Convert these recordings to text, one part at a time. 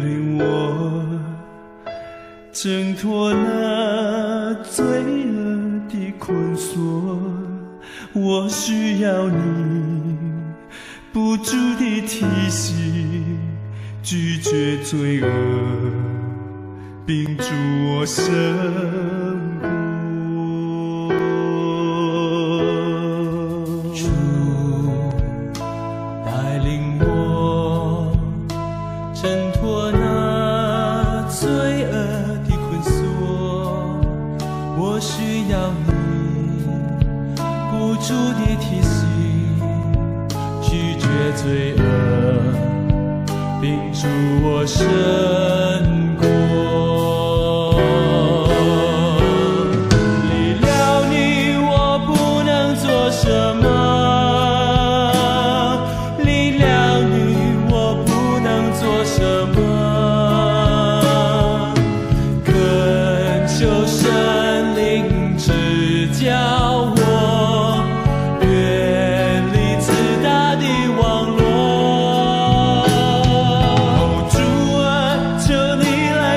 领我挣脱那罪恶的捆锁。我需要你不住的提醒，拒绝罪恶，并助我生活。主带领我挣脱那罪恶的捆锁，我需要你不住的提醒，拒绝罪恶，并助我胜过。离了你，我不能做什么；离了你，我不能做什么。恳求神灵指教我，远离自大的网络。主啊，求你来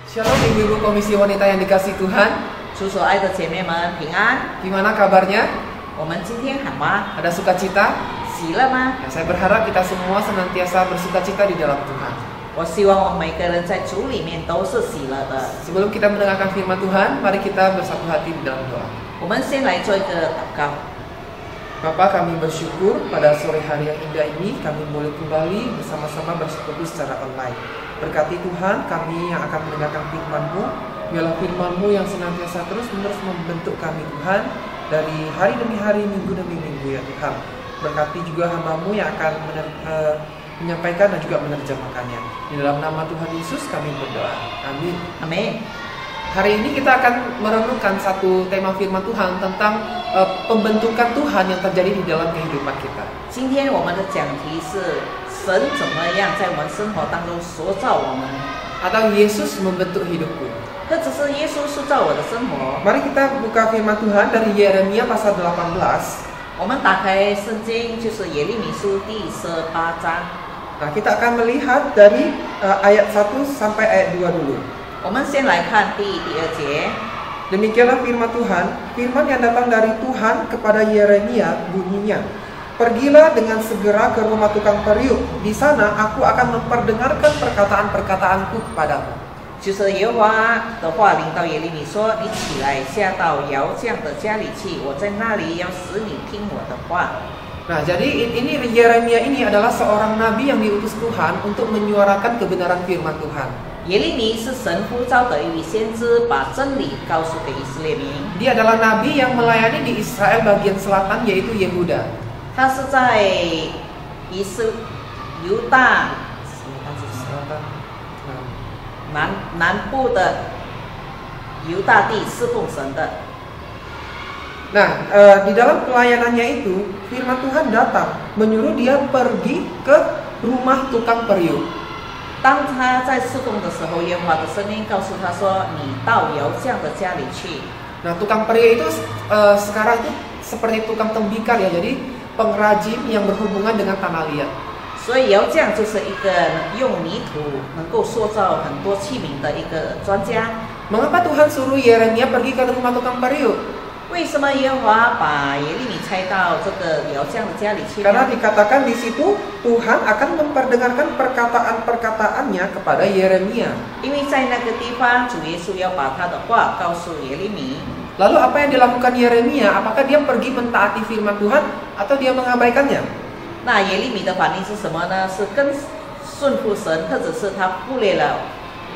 Shalom ibu-ibu komisi wanita yang dikasih Tuhan. 主所爱的姐妹们平安。 Gimana kabarnya? 我们今天好吗？ Ada sukacita? 喜乐吗？ Ya, saya berharap kita semua senantiasa bersukacita di dalam Tuhan. 我希望我们每个人在主里面都是喜乐的。 Sebelum kita mendengarkan firman Tuhan, mari kita bersatu hati di dalam doa. 我们先来做一个祷告。 Bapa, kami bersyukur pada sore hari yang indah ini kami boleh kembali bersama-sama bersekutu secara online. Berkati Tuhan kami yang akan mendengarkan firman-Mu. Biarlah firman-Mu yang senantiasa terus-menerus membentuk kami Tuhan dari hari demi hari, minggu demi minggu ya Tuhan. Berkati juga hamba-Mu yang akan menyampaikan dan juga menerjemahkannya. Di dalam nama Tuhan Yesus kami berdoa. Amin. Amin。 Hari ini kita akan merenungkan satu tema firman Tuhan tentang pembentukan Tuhan yang terjadi di dalam kehidupan kita. 今天我们的讲题是神怎么样在我们生活当中塑造我们， Atau Yesus membentuk hidupku. 或者是耶稣塑造我的生活。 Mari kita buka firman Tuhan dari Yeremia pasal 18. 我们打开圣经，就是耶利米书第18章。 Nah, kita akan melihat dari ayat 1 sampai ayat 2 dulu. 我们先来看第2节。 Demikianlah firman Tuhan, firman yang datang dari Tuhan kepada Yeremia bunyinya. Pergilah dengan segera ke rumah tukang periuk. Di sana aku akan memperdengarkan perkataan-perkataanku kepadamu. 就是耶和华的话临到耶利米说：“你起来，下到窑匠的家里去，我在那里要使你听我的话。” Nah, jadi ini Yeremia ini adalah seorang nabi yang diutus Tuhan untuk menyuarakan kebenaran firman Tuhan. 耶利米是神呼召的一位先知，把真理告诉给以色列民。 Dia adalah nabi yang melayani di Israel bagian selatan yaitu Yehuda. 他是在犹大南部的犹大地侍奉神的。 Nah, di dalam pelayanannya itu firman Tuhan datang menyuruh dia pergi ke rumah tukang periuk. 当他在侍奉的时候，耶和华的声音告诉他说：“你到窑匠的家里去。” Nah, tukang periuk itu sekarang itu seperti tukang tembikar ya, jadi pengrajin yang berhubungan dengan tanah liat. 所以窑匠就是一个用泥土能够塑造很多器皿的一个专家。 Mengapa Tuhan suruh Yeremia pergi ke rumah tukang periuk? 为什么耶和华把耶利米差到这个窑匠的家里去呢？ Karena dikatakan di situ Tuhan akan memperdengarkan perkataan-perkataannya kepada Yeremia. 因为在那个地方，主耶稣要把他的话告诉耶利米。 Lalu apa yang dilakukan Yeremia? Apakah dia pergi mentaati firman Tuhan atau dia mengabaikannya? 那耶利米的反应是什么呢？是跟顺服神，或者是他忽略了？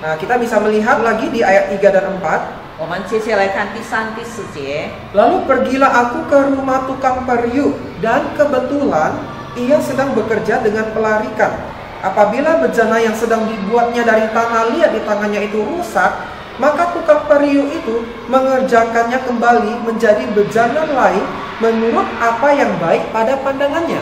Nah, kita bisa melihat lagi di ayat 3 dan 4. 我们接下来看第3、第4节。 Lalu pergilah aku ke rumah tukang periuk, dan kebetulan ia sedang bekerja dengan pelarikan. Apabila bejana yang sedang dibuatnya dari tanah liat di tangannya itu rusak, maka tukang periuk itu mengerjakannya kembali menjadi bejana lain menurut apa yang baik pada pandangannya.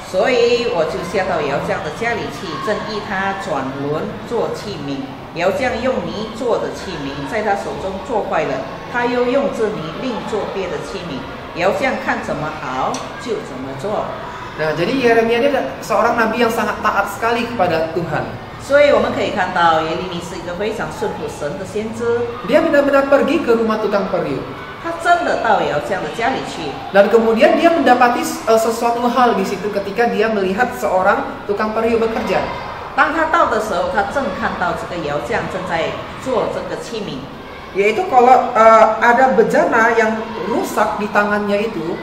所以我就下到窑匠的家里去，正意他转轮做器皿。窑匠用泥做的器皿，在他手中做坏了，他又用这泥另做别的器皿。窑匠看怎么好，就怎么做。 Nah, jadi Yeremia ini seorang nabi yang sangat taat sekali kepada Tuhan. 所以我们可以看到，耶利米是一个非常顺服神的先知。 Dia benar-benar pergi ke rumah tukang periuk. 他真的到窑匠的家里去， Dan kemudian dia mendapati sesuatu hal di situ ketika dia melihat seorang tukang periuk bekerja. 当他到的时候，他正看到这个窑匠正在做这个器皿。 Yaitu kalau ada bejana yang rusak di tangannya itu,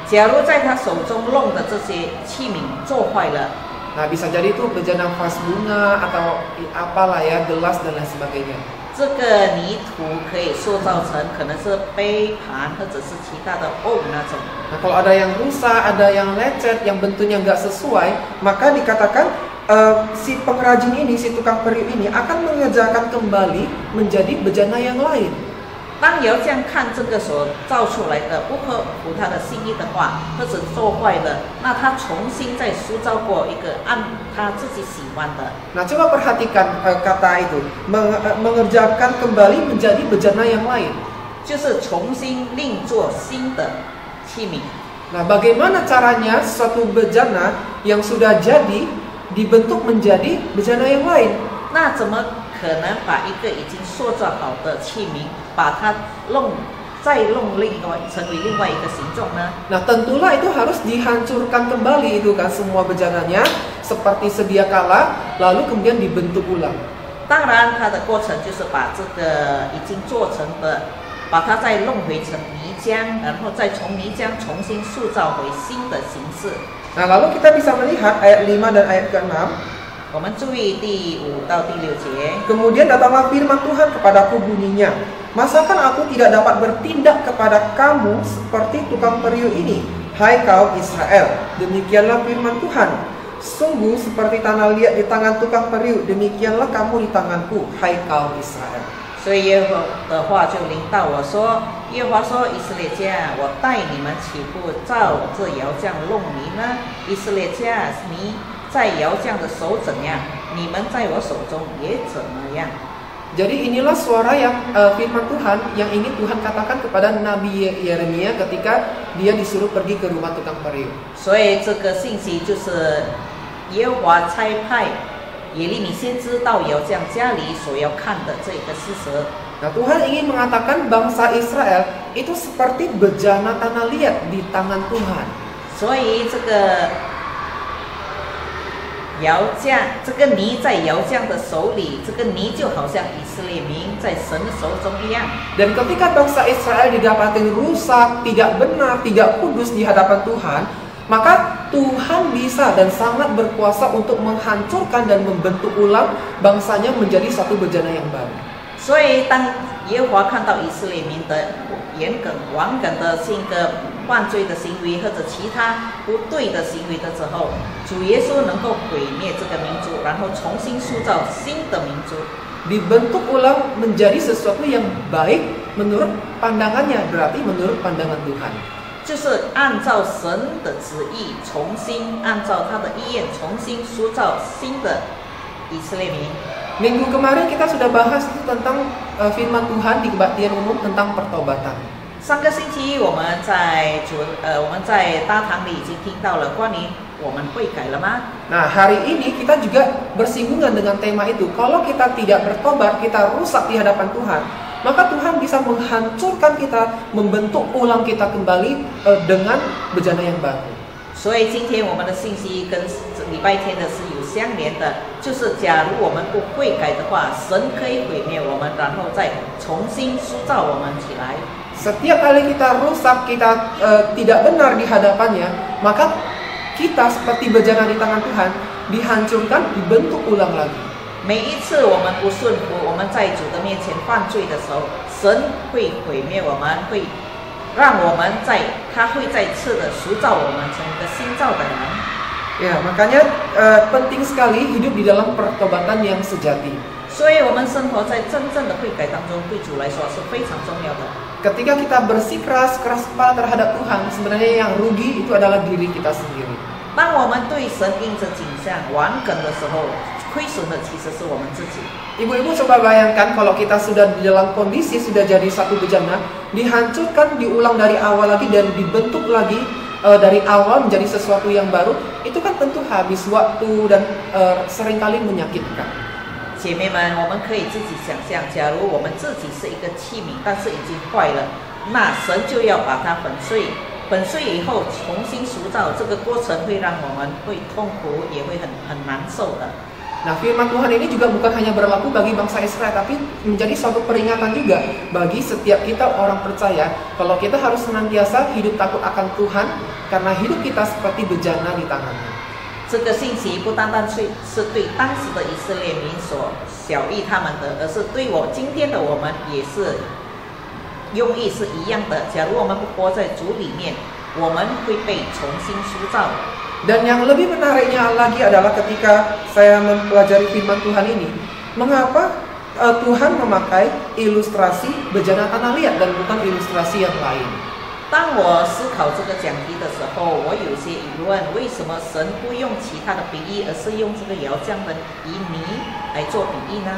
假如在他手中弄的这些器皿做坏了， nah bisa jadi itu bejana vas bunga atau apalah ya, gelas dan lain sebagainya. 这个泥土可以塑造成可能是杯盘或者是其他的那种。 Nah, kalau ada yang rusak, ada yang lecet, yang bentuknya nggak sesuai, maka dikatakan si pengrajin ini, si tukang periuk ini akan mengerjakan kembali menjadi bejana yang lain. 当窑匠看这个所造出来的不合乎他的心意的话，或者做坏了，那他重新再塑造过一个按他自己喜欢的。 Nah, coba perhatikan kata itu, mengerjakan kembali menjadi bejana yang lain. 就是重新另做新的器皿。 Nah, bagaimana caranya suatu bejana yang sudah jadi dibentuk menjadi bejana yang lain? 那怎么可能把一个已经塑造好的器皿，把它再弄成为另外一个形状呢？ Nah, tentulah itu harus dihancurkan kembali itu kan semua bejananya seperti sedia kala, lalu kemudian dibentuk ulang. 当然，它的过程就是把这个已经做成的，把它再弄回成泥浆，然后再从泥浆重新塑造回新的形式。 Nah, lalu kita bisa melihat ayat 5 dan ayat ke-6. 我们注意第5到第6节。 Kemudian datanglah firman Tuhan kepadaku bunyinya, masakan aku tidak dapat bertindak kepada kamu seperti tukang periuk ini, hai kaum Israel? Demikianlah firman Tuhan. Sungguh seperti tanah liat di tangan tukang periuk, demikianlah kamu di tanganku, hai kaum Israel. 所以耶和华的话就临到我说：“耶和华说，以色列家，我带你们岂不照这窑匠弄泥呢？以色列家，你在窑匠的手怎样，你们在我手中也怎么样。” Jadi inilah suara yang firman Tuhan yang ingin Tuhan katakan kepada Nabi Yeremia ketika dia disuruh pergi ke rumah tukang periuk. 所以这个信息就是耶和华差派耶利米先知到窑匠家里所要看的这个事实。 Nah, Tuhan ingin mengatakan bangsa Israel itu seperti bejana tanah liat di tangan Tuhan. 所以这个窑匠，这个泥在窑匠的手里，这个泥就好像以色列民在神的手中一样。 Dan ketika bangsa Israel didapatin rusak, tidak benar, tidak kudus di hadapan Tuhan, maka Tuhan bisa dan sangat berkuasa untuk menghancurkan dan membentuk ulang bangsanya menjadi satu bejana yang baru. 所以当耶和华看到以色列民的严梗、顽梗的性格、犯罪的行为或者其他不对的行为的时候，主耶稣能够毁灭这个民族，然后重新塑造新的民族。 Dibentuk ulang menjadi sesuatu yang baik menurut pandangannya, berarti menurut pandangan Tuhan. 就是按照神的旨意，重新按照他的意愿，重新塑造新的以色列民。 Minggu kemarin kita sudah bahas itu tentang firman Tuhan di kebaktian umum tentang pertobatan. 上个星期我们在大堂里已经听到了关于我们悔改了吗？ Nah, hari ini kita juga bersinggungan dengan tema itu. Kalau kita tidak bertobat, kita rusak di hadapan Tuhan, maka Tuhan bisa menghancurkan kita, membentuk ulang kita kembali dengan bejana yang baru. 所以今天我们的信息跟礼拜天的是有相连的，就是假如我们不悔改的话，神可以毁灭我们，然后再重新塑造我们起来。 Setiap kali kita rusak, kita tidak benar di hadapannya, maka kita seperti bejana di tangan Tuhan, dihancurkan, dibentuk ulang lagi. 每一次我们不顺服，我们在主的面前犯罪的时候，神会毁灭我们，会让我们他会再次的塑造我们成一个新造的人。 Ya, makanya penting sekali hidup di dalam pertobatan yang sejati. 所以我们生活在真正的悔改当中，对主来说是非常重要的。 Ketika kita bersikeras keras kepala terhadap Tuhan, sebenarnya yang rugi itu adalah diri kita sendiri. 当我们对神应着景象顽梗的时候，亏损的其实是我们自己。 Ibu-ibu coba bayangkan kalau kita sudah di dalam kondisi sudah jadi satu bejana, dihancurkan, diulang dari awal lagi dan dibentuk lagi dari awal menjadi sesuatu yang baru, itu kan tentu habis waktu dan seringkali menyakitkan. 姐妹们，我们可以自己想象，假如我们自己是一个器皿，但是已经坏了，那神就要把它粉碎，粉碎以后重新塑造，这个过程会让我们会痛苦，也会很难受的。 Nah, firman Tuhan ini juga bukan hanya berlaku bagi bangsa Israel, tapi menjadi suatu peringatan juga bagi setiap kita orang percaya kalau kita harus senantiasa hidup takut akan Tuhan karena hidup kita seperti bejana di tangannya. 这个信息不单单是对当时的以色列民所小意他们的，而是对今天的我们也是用意是一样的。假如我们不活在主里面，我们会被重新塑造。 Dan yang lebih menariknya lagi adalah ketika saya mempelajari firman Tuhan ini, mengapa Tuhan memakai ilustrasi bejana tanah liat dan bukan ilustrasi yang lain? 当我思考这个讲题的时候，我有些疑问：为什么神不用其他的比喻，而是用这个窑匠的泥来做比喻呢？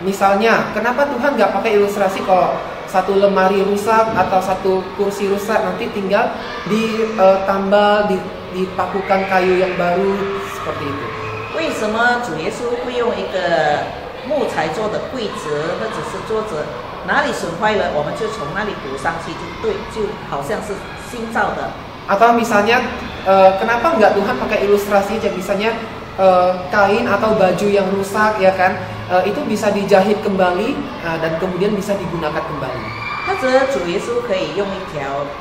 Misalnya, kenapa Tuhan nggak pakai ilustrasi kalau satu lemari rusak atau satu kursi rusak nanti tinggal ditambal, dipakukan kayu yang baru seperti itu? 为什么主耶稣会用一个木材做的柜子或者是桌子，哪里损坏了，我们就从那里补上去，就好像是新造的。Atau misalnya kenapa nggak Tuhan pakai ilustrasi aja, misalnya kain atau baju yang rusak ya kan, itu bisa dijahit kembali dan kemudian bisa digunakan kembali. 或者主耶稣可以用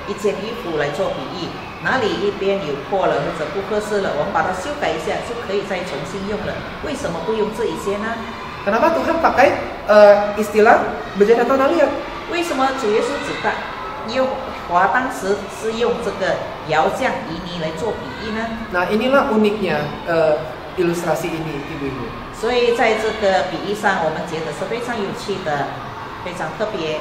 一件衣服来做比喻，哪里一边有破了或者不合适了，我们把它修改一下就可以再重新用了。为什么不用这一些呢？ Kenapa Tuhan pakai istilah bejana tanah liat? 为什么主耶稣当时是用这个窑匠泥来做比喻呢？ Nah inilah uniknya ilustrasi ini, ibu-ibu. 所以在这个比喻上，我们觉得是非常有趣的，非常特别。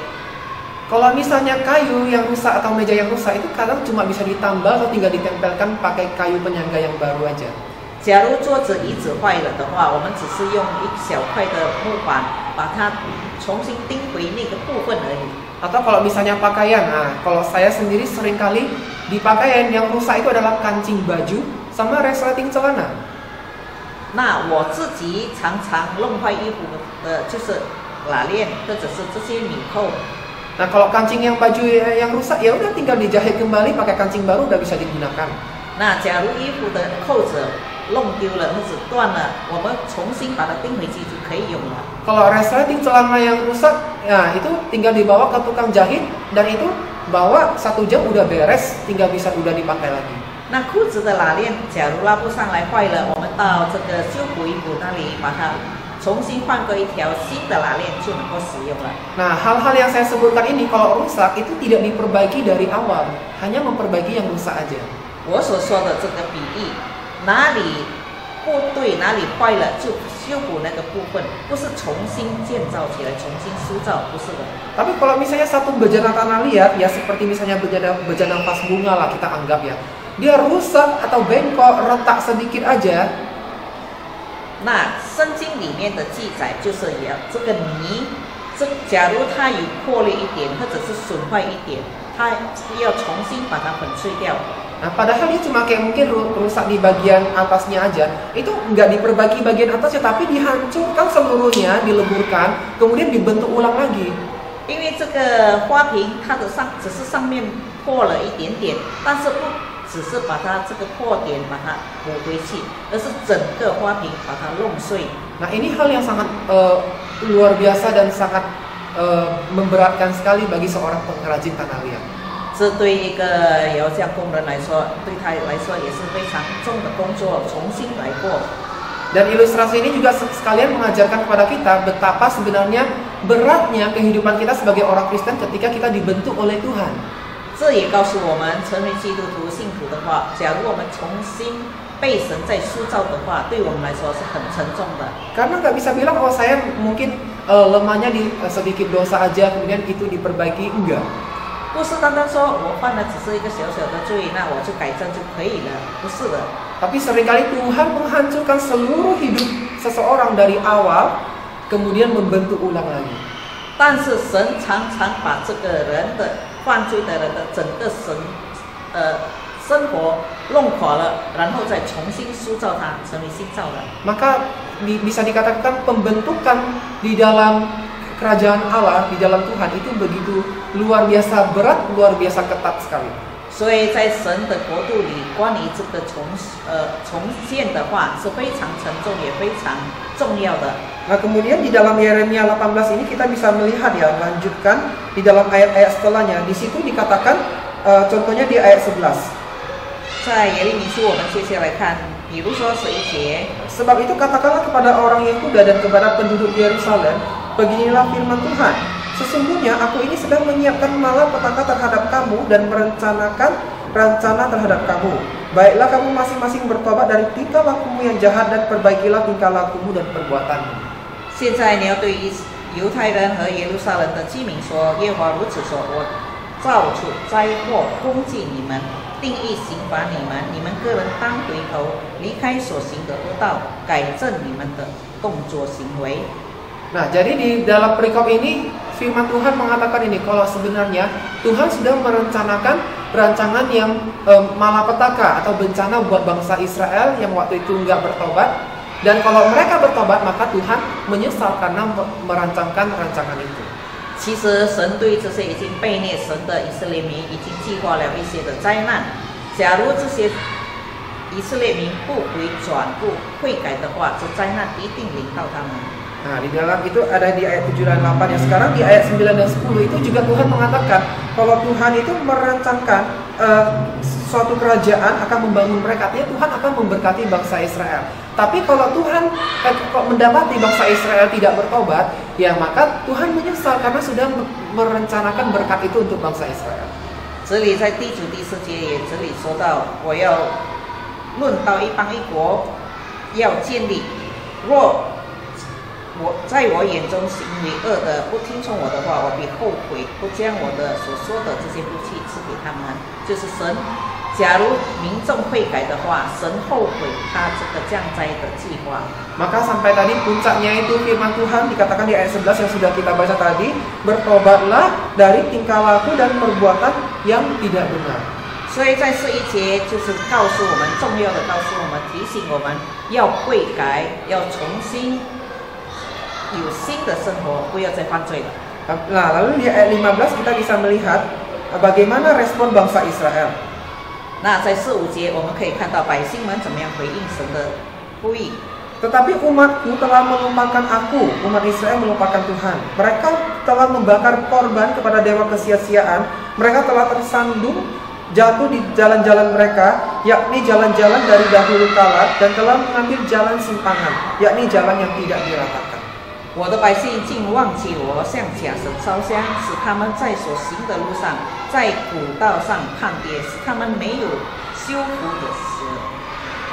Kalau misalnya kayu yang rusak atau meja yang rusak itu kadang cuma bisa ditambal atau tinggal ditempelkan pakai kayu penyangga yang baru aja. 假如桌子椅子坏了的话，我们只是用一小块的木板把它重新钉回那个部分而已。 Atau kalau misalnya pakaian, nah kalau saya sendiri seringkali di pakaian yang rusak itu adalah kancing baju sama resleting celana. 那我自己常常弄坏衣服的就是拉链或者是这些纽扣。 Nah kalau kancing yang baju yang rusak ya udah tinggal dijahit kembali pakai kancing baru udah bisa digunakan. 那假如衣服的扣子弄丢了或者断了，我们重新把它钉回去就可以用了。 Kalau resleting celana yang rusak, ya itu tinggal dibawa ke tukang jahit dan itu bawa 1 jam udah beres, tinggal bisa udah dipakai lagi. 那裤子的拉链假如拉不上来坏了，我们到这个修补衣服那里把它 重新换过一条新的拉链就能够使用了。 Nah, hal-hal yang saya sebutkan ini kalau rusak itu tidak diperbaiki dari awal, hanya memperbaiki yang rusak aja. 我所说的这个比喻，哪里不对，哪里坏了就修补那个部分，不是重新建造起来，重新塑造，不是的。 Tapi kalau misalnya satu bejana tanah liat, ya seperti misalnya bejana vas bunga lah kita anggap ya, dia rusak atau bengkok, retak sedikit aja. 那圣经里面的记载就是这个泥，假如它有破裂一点或者是损坏一点，它要重新把它粉碎掉。 Nah, padahal dia cuma kayak mungkin rusak di bagian atasnya aja. Itu nggak diperbaiki bagian atasnya, tapi dihancurkan seluruhnya, dileburkan, kemudian dibentuk ulang lagi. 因为这个花瓶它的只是上面破了一点点，但是不只是把它这个破点把它补回去，而是整个花瓶把它弄碎。 Nah ini hal yang sangat luar biasa dan sangat memberatkan sekali bagi seorang pengrajin tanah liat. 这对一个窑匠工人来说，对他来说也是非常重的工作，重新来过。 Dan ilustrasi ini juga sekalian mengajarkan kepada kita betapa sebenarnya beratnya kehidupan kita sebagai orang Kristen ketika kita dibentuk oleh Tuhan. 这也告诉我们，成为基督徒信徒的话，假如我们重新被神再塑造的话，对我们来说是很沉重的。 Karena nggak bisa bilang oh saya mungkin lemahnya di sedikit dosa aja kemudian itu diperbaiki, enggak. 不是单单说我犯了只是一个小小的罪，那我就改正就可以了，不是的。 Tapi seringkali Tuhan menghancurkan seluruh hidup seseorang dari awal, kemudian membentuk ulang lagi. 但是神常常把这个人的犯罪的人的整个生活弄垮了，然后再重新塑造他，成为新造的。 Maka bisa dikatakan pembentukan di dalam kerajaan Allah, di dalam Tuhan itu begitu luar biasa berat, luar biasa ketat sekali. 所以在神的国度里，关于这个重建的话是非常沉重也非常重要的。 Nah kemudian di dalam Yeremia 18 ini kita bisa melihat ya, lanjutkan di dalam ayat-ayat setelahnya. Di situ dikatakan, contohnya di ayat 11. 在耶利米书，我们接下来看，比如说11节， Sebab itu katakanlah kepada orang Yehuda dan kepada penduduk Yerusalem, beginilah firman Tuhan. Sesungguhnya aku ini sedang menyiapkan malapetaka terhadap kamu dan merencanakan rencana terhadap kamu. Baiklah kamu masing-masing bertobat dari tingkah lakumu yang jahat dan perbaikilah tingkah lakumu dan perbuatanmu. 现在你要对犹太人和耶路撒冷的居民说：耶和华如此说，我造出灾祸攻击你们，定义刑罚你们，你们个人当回头，离开所行的恶道，改正你们的动作行为。 Nah, jadi di dalam perikop ini firman Tuhan mengatakan ini, kalau sebenarnya Tuhan sedang merencanakan rancangan yang malapetaka atau bencana buat bangsa Israel yang waktu itu nggak bertobat, Dan kalau mereka bertobat, maka Tuhan menyesal karena merancangkan rancangan itu. 其实神对这些已经背逆神的以色列民已经计划了一些的灾难。假如这些以色列民不回转、不悔改的话，这灾难一定临到他们。 Nah, di dalam itu ada di ayat 7 dan 8 yang sekarang di ayat 9 dan 10 itu juga Tuhan mengatakan kalau Tuhan itu merancangkan suatu kerajaan akan membangun mereka, artinya Tuhan akan memberkati bangsa Israel. Tapi kalau Tuhan mendapati bangsa Israel tidak bertobat, ya maka Tuhan menyesal karena sudah merencanakan berkat itu untuk bangsa Israel. 这里在第9、第10节也这里说到，我要论到一邦一国要建立，若我在我眼中行为恶的，不听从我的话，我必后悔，不将我的所说的这些福气赐给他们。就是神，假如民众悔改的话，神后悔他这个降灾的计划。 Maka sampai tadi puncaknya itu firman Tuhan dikatakan di ayat 11 yang sudah kita baca tadi, bertobatlah dari tingkah laku dan perbuatan yang tidak benar. 所以在11节就是告诉我们，重要的告诉我们，提醒我们要悔改，要重新有新的生活，不要再犯罪了。 Nah, lalu di ayat 15 kita bisa melihat bagaimana respon bangsa Israel. 那在4、5节我们可以看到百姓们怎么样回应神的呼吁。 Tetapi umatku telah melupakan aku, umat Israel melupakan Tuhan. Mereka telah membakar korban kepada dewa kesia-siaan. Mereka telah tersandung jatuh di jalan-jalan mereka, yakni jalan-jalan dari dahulu kala, dan telah mengambil jalan simpangan, yakni jalan yang tidak diratakan. 我的百姓竟忘记我，向假神烧香，使他们在所行的路上，在古道上叛跌，使他们没有修复的时。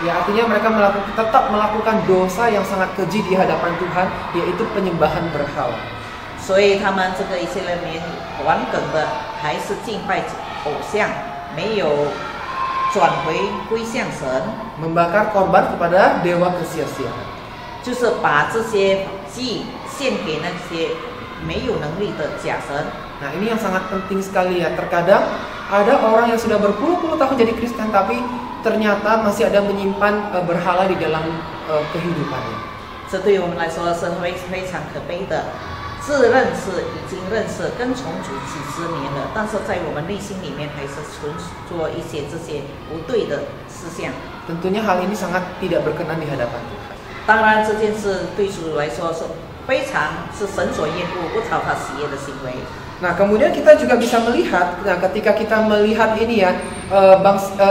Ya, artinya mereka tetap melakukan dosa yang sangat keji di hadapan Tuhan, yaitu penyembahan berhala. 所以他们这个以色列民顽梗的还是敬拜偶像，没有转回归向神， Membakar korban kepada dewa kesia-siaan. 就是把这些祭献给那些没有能力的假神。 Nah, ini yang sangat penting sekali ya. Terkadang ada orang yang sudah berpuluh-puluh tahun jadi Kristen tapi ternyata masih ada menyimpan berhala di dalam kehidupannya. 这对我们来说是非常可悲的。自认识已经认识跟从主几十年了，但是在我们内心里面还是存做一些这些不对的思想。 Tentunya hal ini sangat tidak berkenan di hadapan Tuhan. 当然，这件事对主来说是非常是神所厌恶、不讨他喜悦的行为。 Nah, kemudian kita juga bisa melihat, ketika kita melihat ini ya,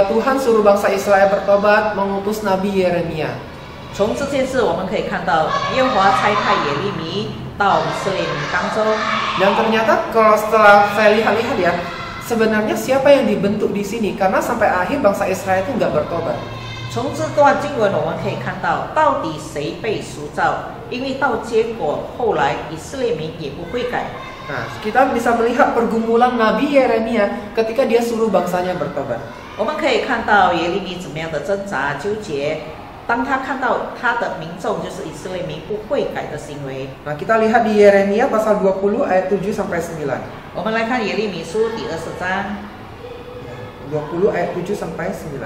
Tuhan suruh bangsa Israel bertobat, mengutus Nabi Yeremia. 从这件事我们可以看到，耶和华差派耶利米到以色列民当中。 Dan ternyata kalau setelah saya lihat-lihat ya, sebenarnya siapa yang dibentuk di sini? Karena sampai akhir bangsa Israel itu nggak bertobat. 从这段经文我们可以看到，到底谁被塑造？因为到结果后来以色列民也不悔改。 Nah, kita bisa melihat pergumulan Nabi Yeremia ketika dia suruh bangsanya bertobat. 我们可以看到耶利米怎么样的挣扎纠结，当他看到他的民众就是以色列民不悔改的行为。 Nah, kita lihat di Yeremia pasal 20 ayat 7 sampai 9. 我们来看耶利米书第20章 20 ayat 7 sampai 9.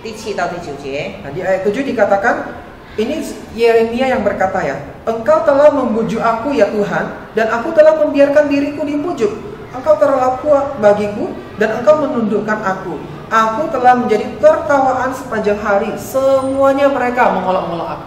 第7到第9节。 Nah, di ayat 7 dikatakan, ini Yeremia yang berkata ya, Engkau telah membujuk aku ya Tuhan, dan aku telah membiarkan diriku dibujuk. Engkau terlalu kuat bagiku, dan Engkau menundukkan aku. Aku telah menjadi tertawaan sepanjang hari. Semuanya mereka mengolok-olok aku.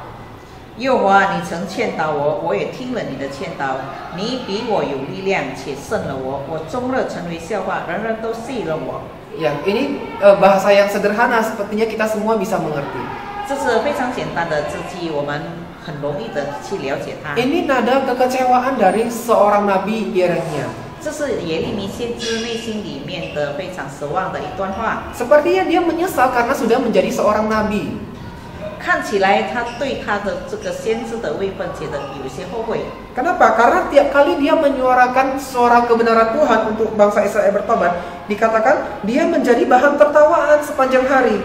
耶和华，你曾劝导我，我也听了你的劝导。你比我有力量，且胜了我。我终日成为笑话，人人都戏了我。 Ya, ini bahasa yang sederhana, sepertinya kita semua bisa mengerti. 这是非常简单的字迹，我们很容易的去了解它。 Ini nada kekecewaan dari seorang nabi Yeremia. 这是耶利米先知内心里面的非常失望的一段话。 Sepertinya dia menyesal karena sudah menjadi seorang nabi. 看起来他对他的这个先知的位分觉得有一些后悔。 Kenapa? Karena tiap kali dia menyuarakan suara kebenaran Tuhan untuk bangsa Israel bertobat, dikatakan dia menjadi bahan tertawaan sepanjang hari.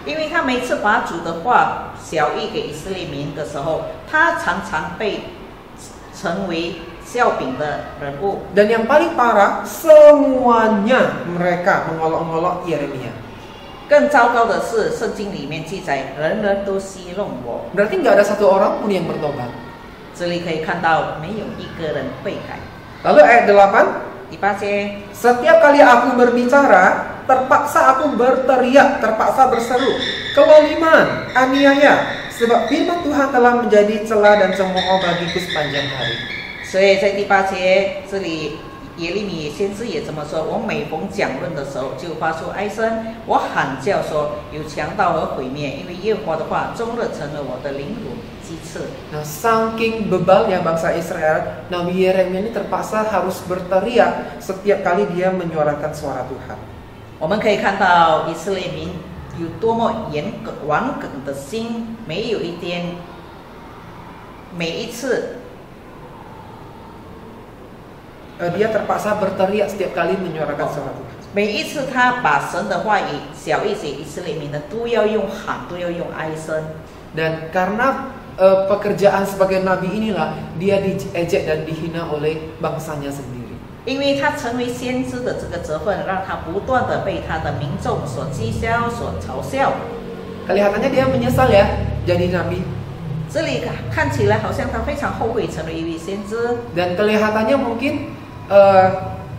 因为他每次把主的话晓谕给以色列民的时候，他常常被成为笑柄的人物。 Dan yang paling parah, semuanya mereka mengolok-olok Yeremia. 更糟糕的是，圣经里面记载，人人都戏弄我。 Berarti nggak ada satu orang pun yang bertobat. 这里可以看到，没有一个人悔改。 Lalu ayat 8, 第8节， setiap kali aku berbicara, terpaksa aku berteriak, terpaksa berseru, kelaliman, aniaya, sebab firman Tuhan telah menjadi celah dan cemooh bagiku sepanjang hari. 所以在第8节这里，耶利米先知也这么说：我每逢讲论的时候，就发出哀声，我喊叫说有强盗和毁灭，因为耶和华的话终日成了我的凌辱击刺。 Nah, saking bebalnya bangsa Israel, Nabi Yeremia ini terpaksa harus berteriak setiap kali dia menyuarakan suara Tuhan. 我们可以看到以色列民有多么顽梗的心，没有一天，每一次。 Dia terpaksa berteriak setiap kali menyuarakan suara Tuhan. 每一次他把神的话语小一些以色列民的都要用喊，都要用哀声。 Dan karena pekerjaan sebagai nabi inilah dia diejek dan dihina oleh bangsanya sendiri. 因为他成为先知的这个责分，让他不断的被他的民众所讥笑、所嘲笑。 Kelihatannya dia menyesal ya jadi nabi. 这里看起来好像他非常后悔成为一位先知。 Dan kelihatannya mungkin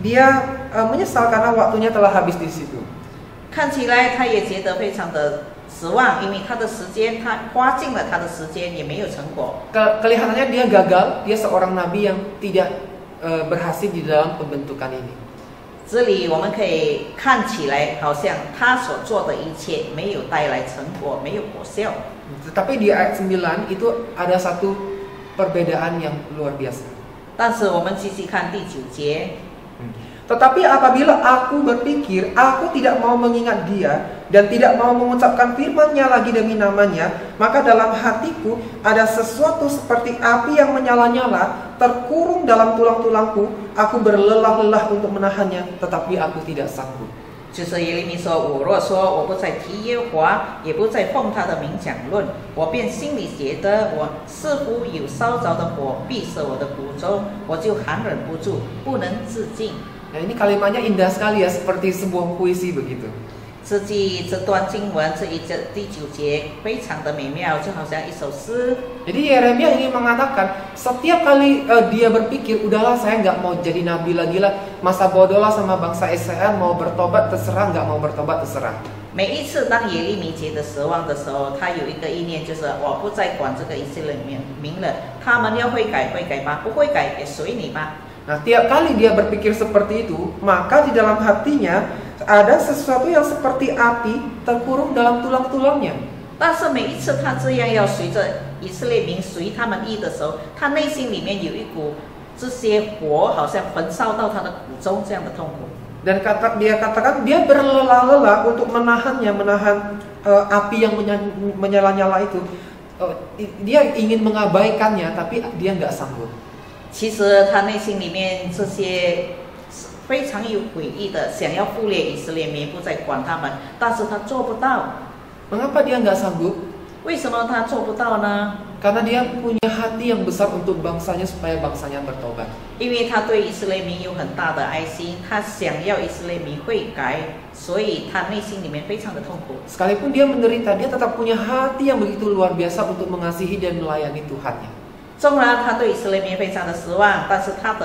dia menyesal karena waktunya telah habis di situ. 看起来他也觉得非常的失望，因为他的时间，他花尽了他的时间也没有成果。 Kelihatannya dia gagal, dia seorang nabi yang tidak berhasil di dalam pembentukan ini. 这里我们可以看起来好像他所做的一切没有带来成果，没有果效。 Tetapi di ayat 9 itu ada satu perbedaan yang luar biasa. 但是我们继续看第9节。 Tetapi apabila aku berpikir, aku tidak mau mengingat dia dan tidak mau mengucapkan firman-Nya lagi demi namanya, maka dalam hatiku ada sesuatu seperti api yang menyala-nyala, terkurung dalam tulang-tulangku. Aku berlelah-lelah untuk menahannya, tetapi aku tidak sanggup. 就是耶利米说：“我若说我不再提耶和华，也不再奉他的名讲论，我便心里觉得我似乎有烧着的火闭塞我的骨中，我就含忍不住，不能自禁。” Nah, ini kalimatnya indah sekali ya, seperti sebuah puisi begitu. 这段经文第9节非常的美妙，就好像一首诗。 Jadi Yeremia ingin mengatakan, setiap kali dia berpikir, udahlah saya nggak mau jadi nabi lagi lah, masa bodoh lah sama bangsa Israel, mau bertobat terserah, nggak mau bertobat terserah. 每一次当耶利米觉得失望的时候，他有一个意念，就是我不再管这个以色列民了，他们要悔改悔改吧，不悔改也随你吧。 Nah, tiap kali dia berpikir seperti itu, maka di dalam hatinya ada sesuatu yang seperti api terkurung dalam tulang-tulangnya. 但是每一次他这样要随着以色列民随他们意的时候，他内心里面有一股这些火好像焚烧到他的骨中这样的痛苦。 Dan dia katakan dia berlelah-lelah untuk menahan api yang menyala-nyala itu. Dia ingin mengabaikannya, tapi dia nggak sanggup. 其实他内心里面这些非常有诡异的，想要忽略以色列民，不再管他们，但是他做不到。 Mengapa dia nggak sanggup? 为什么他做不到呢？ Karena dia punya hati yang besar untuk bangsanya supaya bangsanya bertobat. 因为他对以色列民有很大的爱心，他想要以色列民悔改，所以他内心里面非常的痛苦。 Sekalipun dia menderita, dia tetap punya hati yang begitu luar biasa untuk mengasihi dan melayani Tuhannya. 纵然他对以色列民非常的失望，但是他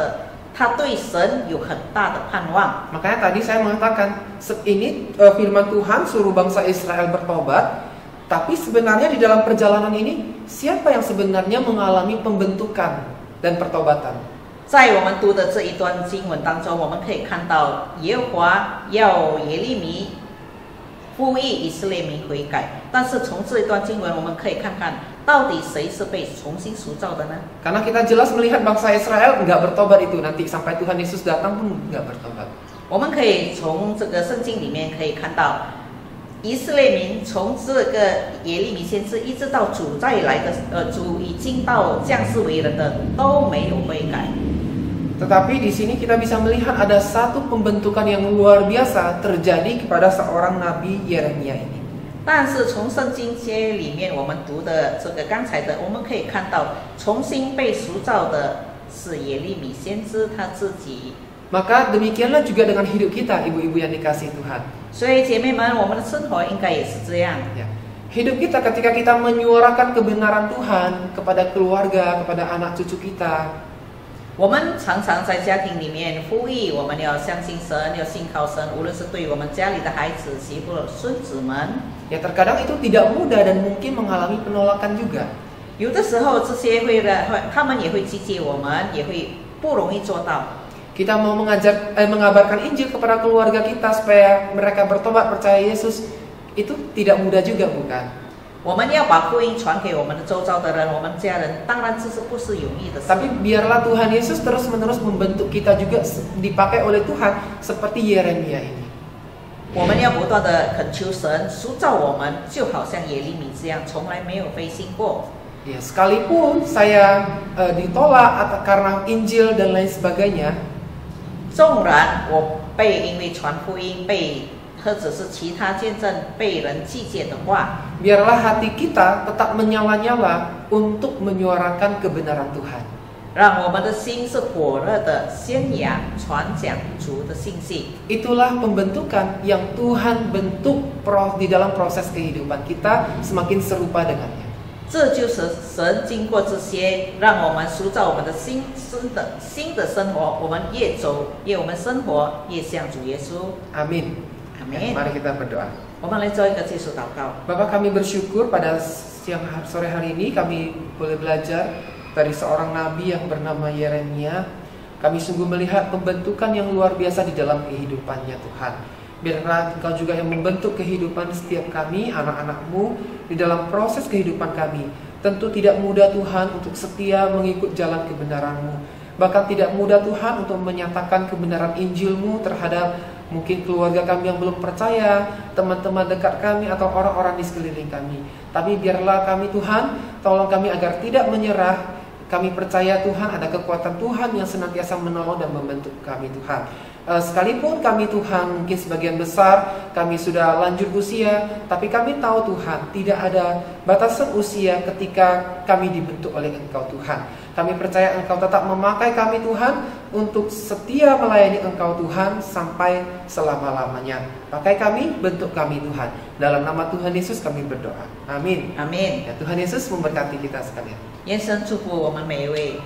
对神有很大的盼望。 Makanya tadi saya mengatakan ini firman Tuhan suruh bangsa Israel bertobat, tapi sebenarnya di dalam perjalanan ini siapa yang sebenarnya mengalami pembentukan dan pertobatan? 在我们读的这一段经文当中，我们可以看到耶和华要耶利米呼吁以色列民悔改，但是从这一段经文我们可以看看到底谁是被重新塑造的呢？ Karena kita jelas melihat bangsa Israel nggak bertobat itu, nanti sampai Tuhan Yesus datang pun nggak bertobat. 我们可以从这个圣经里面可以看到，以色列民从这个耶利米先知一直到主再来的，主已经到降世为人的都没有悔改。 Tetapi di sini kita bisa melihat ada satu pembentukan yang luar biasa terjadi kepada seorang nabi Yeremia ini. 但是从圣经节里面我们读的这个刚才的，我们可以看到重新被塑造的是耶利米先知他自己 Maka demikianlah juga dengan hidup kita, ibu-ibu yang dikasihi Tuhan. 所以姐妹们，我们的生活应该也是这样。 Ya. Hidup kita ketika kita menyuarakan kebenaran Tuhan kepada keluarga, kepada anak cucu kita. 我们常常在家庭里面呼吁，我们要相信神，要信靠神，无论是对我们家里的孩子、媳妇、孙子们。 Ya terkadang itu tidak mudah dan mungkin mengalami penolakan juga. 有的时候，这些他们也会击击我们，也会不容易做到。 Kita mau mengabarkan Injil kepada keluarga kita supaya mereka bertobat percaya Yesus, itu tidak mudah juga, bukan? 我们要把福音传给我们的周遭的人，我们家人，当然这是不是容易的事。 Tapi biarlah Tuhan Yesus terus-menerus membentuk kita juga dipakai oleh Tuhan seperti Yeremia ini. 我们要不断的恳求神塑造我们，就好像耶利米这样，从来没有灰心过。 Ya, sekalipun saya ditolak atau karena Injil dan lain sebagainya, 纵然我因为传福音或者是其他见证被人击剑的话， biarlah hati kita tetap menyala-nyala untuk menyuarakan kebenaran Tuhan. 让我们的心是火热的宣扬、传讲主的信息。 Itulah pembentukan yang Tuhan bentuk di dalam proses kehidupan kita semakin serupa dengannya. 这就是神经过这些，让我们塑造我们的新的生活。我们我们生活越像主耶稣。 Amin. Amin. Mari kita berdoa. 我们来做一个结束祷告。 Bapak, kami bersyukur pada sore hari ini kami boleh belajar dari seorang nabi yang bernama Yeremia. Kami sungguh melihat pembentukan yang luar biasa di dalam kehidupannya, Tuhan. Biarlah Engkau juga yang membentuk kehidupan setiap kami, anak-anak-Mu, di dalam proses kehidupan kami. Tentu tidak mudah Tuhan untuk setia mengikut jalan kebenaran-Mu. Bahkan tidak mudah Tuhan untuk menyatakan kebenaran Injil-Mu terhadap mungkin keluarga kami yang belum percaya, teman-teman dekat kami, atau orang-orang di sekeliling kami. Tapi biarlah kami Tuhan, tolong kami agar tidak menyerah. Kami percaya Tuhan ada kekuatan Tuhan yang senantiasa menolong dan membentuk kami Tuhan. Sekalipun kami Tuhan mungkin sebagian besar kami sudah lanjut usia, tapi kami tahu Tuhan tidak ada batasan usia ketika kami dibentuk oleh Engkau Tuhan. Kami percaya Engkau tetap memakai kami Tuhan untuk setia melayani Engkau Tuhan sampai selama-lamanya. Pakai kami, bentuk kami Tuhan. Dalam nama Tuhan Yesus kami berdoa. Amin. Amin. Ya, Tuhan Yesus memberkati kita sekalian. 愿神祝福我们每一位。